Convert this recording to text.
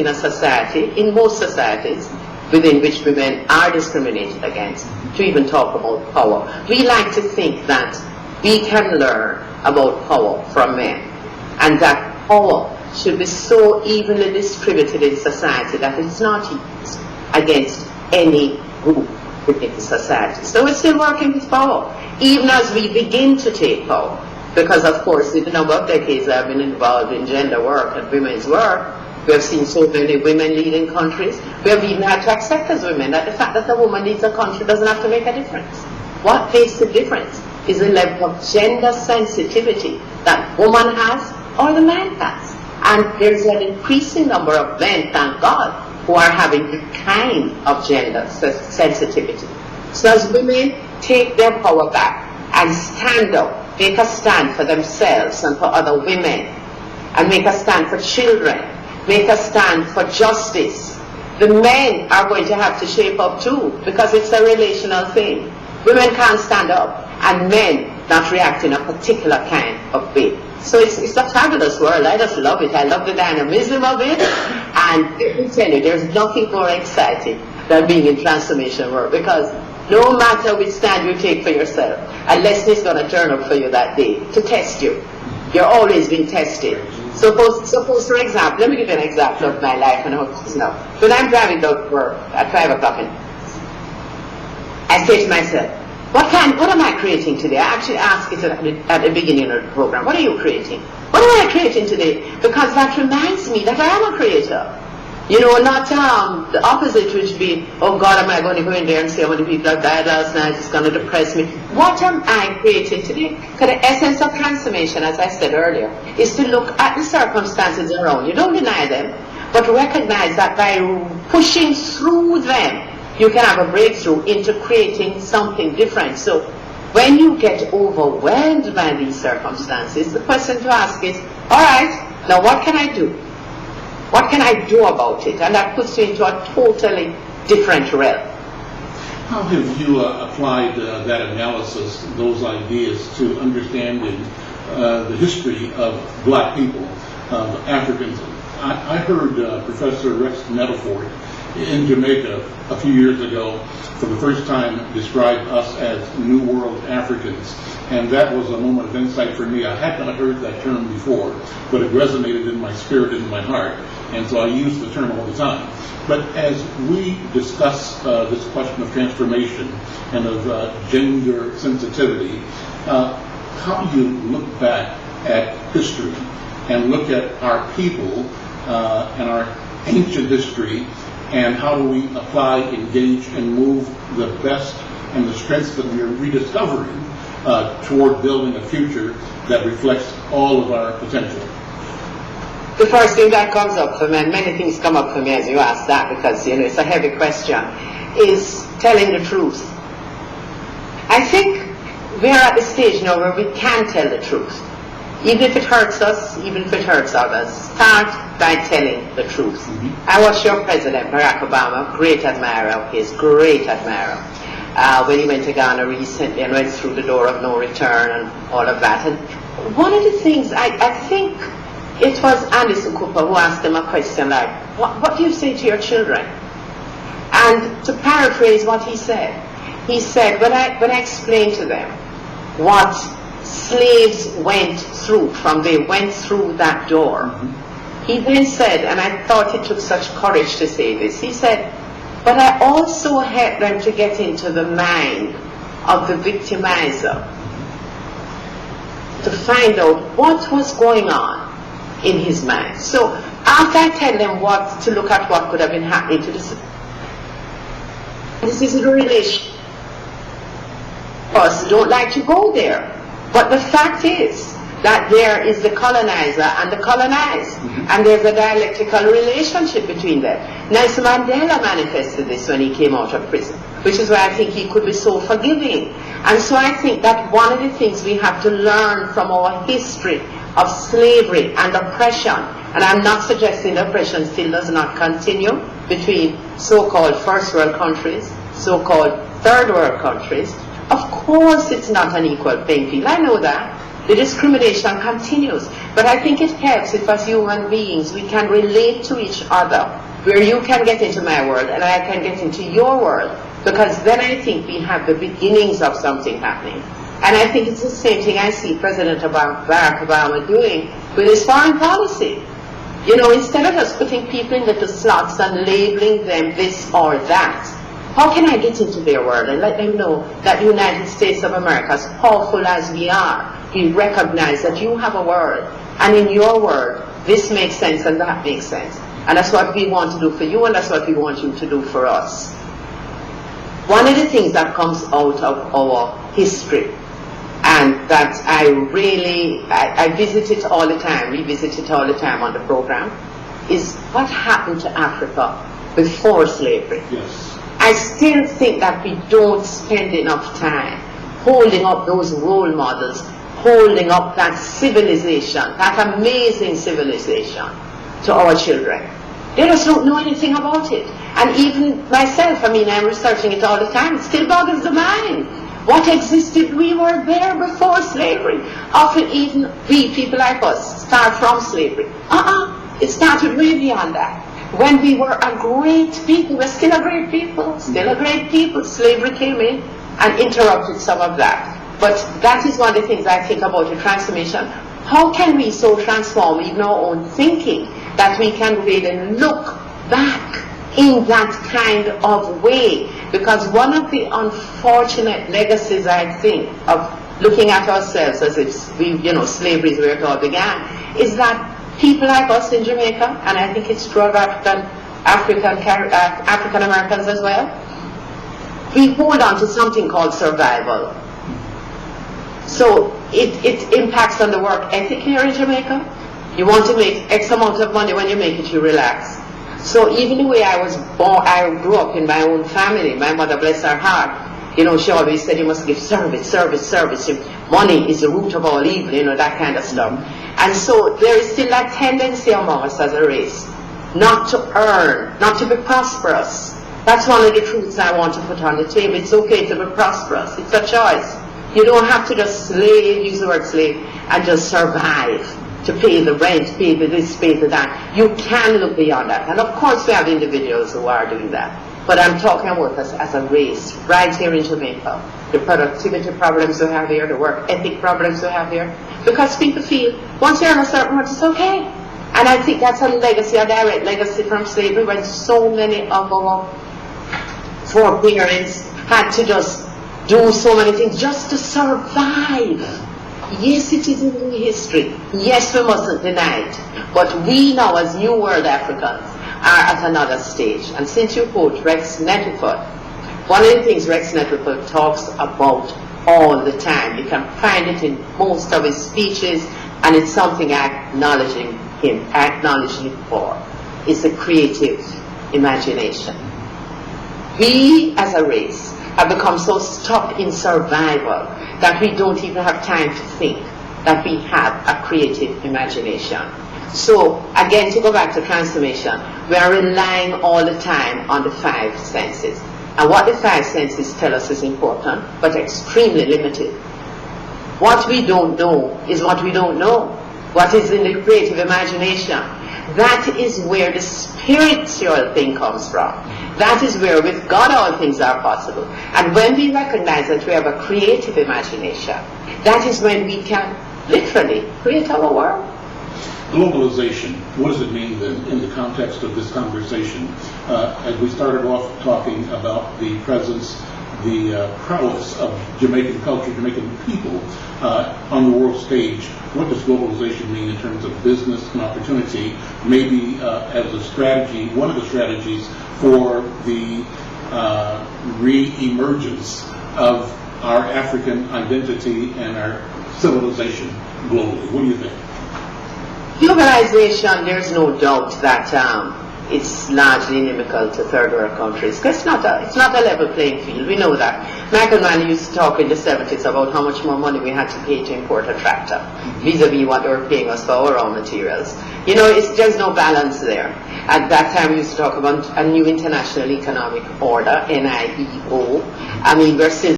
in a society, in most societies, within which women are discriminated against, to even talk about power. We like to think that we can learn about power from men, and that power should be so evenly distributed in society that it's not used against any group within the society. So we're still working with power, even as we begin to take power. Because of course, in the number of decades I've been involved in gender work and women's work, we have seen so many women leading countries. We have even had to accept as women that the fact that a woman leads a country doesn't have to make a difference. What makes the difference is the level of gender sensitivity that woman has or the man has. And there's an increasing number of men, thank God, who are having the kind of gender sensitivity. So as women take their power back and stand up, make a stand for themselves and for other women, and make a stand for children, make a stand for justice, the men are going to have to shape up too, because it's a relational thing. Women can't stand up and men not react in a particular kind of way. So it's a fabulous world. I just love it. I love the dynamism of it. And let me tell you, there's nothing more exciting than being in transformation work, because no matter which stand you take for yourself, a lesson is going to turn up for you that day to test you. You're always being tested. Suppose for example, let me give you an example of my life and how it is now. When I'm driving down to work at 5 o'clock, I say to myself, what am I creating today? I actually ask it at the beginning of the program, what are you creating? What am I creating today? Because that reminds me that I am a creator. You know, not the opposite, which would be, oh God, am I going to go in there and say how many people have died last night? It's going to depress me. What am I creating today? Because the essence of transformation, as I said earlier, is to look at the circumstances around you. Don't deny them, but recognize that by pushing through them, you can have a breakthrough into creating something different. So when you get overwhelmed by these circumstances, the question to ask is, all right, now what can I do? What can I do about it? And that puts you into a totally different realm. How have you applied that analysis, those ideas, to understanding the history of black people, Africans? I heard Professor Rex Nettleford in Jamaica a few years ago for the first time describe us as New World Africans, and that was a moment of insight for me. I had not heard that term before, but it resonated in my spirit and in my heart, and so I use the term all the time. But as we discuss this question of transformation and of gender sensitivity, how do you look back at history and look at our people and our ancient history, and how do we apply, engage, and move the best and the strengths that we are rediscovering toward building a future that reflects all of our potential? The first thing that comes up for me, and many things come up for me as you ask that, because it's a heavy question, is telling the truth. I think we're at the stage now where we can tell the truth. Even if it hurts us, even if it hurts others, start by telling the truth. Mm-hmm. I watched your president, Barack Obama, great admirer of his, great admirer. When he went to Ghana recently and went through the door of no return and all of that. And one of the things, I think it was Anderson Cooper who asked him a question like, what do you say to your children? And to paraphrase what he said when I explained to them what slaves went through from they went through that door, he then said, and I thought it took such courage to say this, he said, but I also helped them to get into the mind of the victimizer, to find out what was going on in his mind. So after I tell them what to look at, what could have been happening to this is a relation. Us don't like to go there. But the fact is that there is the colonizer and the colonized, and there's a dialectical relationship between them. Nelson Mandela manifested this when he came out of prison, which is why I think he could be so forgiving. And so I think that one of the things we have to learn from our history of slavery and oppression, and I'm not suggesting the oppression still does not continue between so-called first world countries, so-called third world countries. Of course it's not an equal playing field, I know that. The discrimination continues. But I think it helps if as human beings we can relate to each other, where you can get into my world and I can get into your world, because then I think we have the beginnings of something happening. And I think it's the same thing I see President Barack Obama doing with his foreign policy. You know, instead of us putting people in little slots and labeling them this or that, how can I get into their world and let them know that the United States of America, as powerful as we are, we recognize that you have a world, and in your world, this makes sense and that makes sense. And that's what we want to do for you, and that's what we want you to do for us. One of the things that comes out of our history, and that I visit it all the time, revisit it all the time on the program, is what happened to Africa before slavery. Yes. I still think that we don't spend enough time holding up those role models, holding up that civilization, that amazing civilization to our children. They just don't know anything about it. And even myself, I mean, I'm researching it all the time, it still boggles the mind. What existed? We were there before slavery. Often even we, people like us, start from slavery. It started way beyond that. When we were a great people, we're still a great people, slavery came in and interrupted some of that. But that is one of the things I think about the transformation. How can we so transform even our own thinking that we can really look back in that kind of way? Because one of the unfortunate legacies, I think, of looking at ourselves as if slavery is where it all began, is that people like us in Jamaica, and I think it's true of African Americans as well, we hold on to something called survival. So it impacts on the work ethic here in Jamaica. You want to make X amount of money, when you make it, you relax. So even the way I was born, I grew up in my own family. My mother, bless her heart, she always said you must give service. Money is the root of all evil, that kind of stuff. And so there is still that tendency among us as a race not to earn, not to be prosperous. That's one of the truths I want to put on the table. It's okay to be prosperous. It's a choice. You don't have to just use the word slave, and just survive, to pay the rent, pay the this, pay the that. You can look beyond that. And of course we have individuals who are doing that. But I'm talking about us as a race, right here in Jamaica. The productivity problems we have here, the work ethic problems we have here. Because people feel, once you're on a certain point, it's okay. And I think that's a legacy, a direct legacy from slavery, when so many of our foreparents had to just do so many things just to survive. Yes, it is in the history. Yes, we mustn't deny it. But we now, as New World Africans, are at another stage. And since you quote Rex Netterford, one of the things Rex Netterford talks about all the time, you can find it in most of his speeches, and it's something I acknowledge him for, is the creative imagination. We, as a race, have become so stuck in survival that we don't even have time to think that we have a creative imagination. So, again, to go back to transformation, we are relying all the time on the five senses. And what the five senses tell us is important, but extremely limited. What we don't know is what we don't know. What is in the creative imagination? That is where the spiritual thing comes from. That is where with God all things are possible. And when we recognize that we have a creative imagination, that is when we can literally create our world. Globalization, what does it mean then in the context of this conversation? As we started off talking about the presence, the prowess of Jamaican culture, Jamaican people on the world stage, what does globalization mean in terms of business and opportunity, maybe as a strategy, one of the strategies for the re-emergence of our African identity and our civilization globally? What do you think? Globalization, there's no doubt that it's largely inimical to third world countries. Because it's not a level playing field. We know that. Michael Mann used to talk in the 70s about how much more money we had to pay to import a tractor vis-a-vis what they were paying us for our raw materials. There's no balance there. At that time, we used to talk about a new international economic order, NIEO. I mean, we're still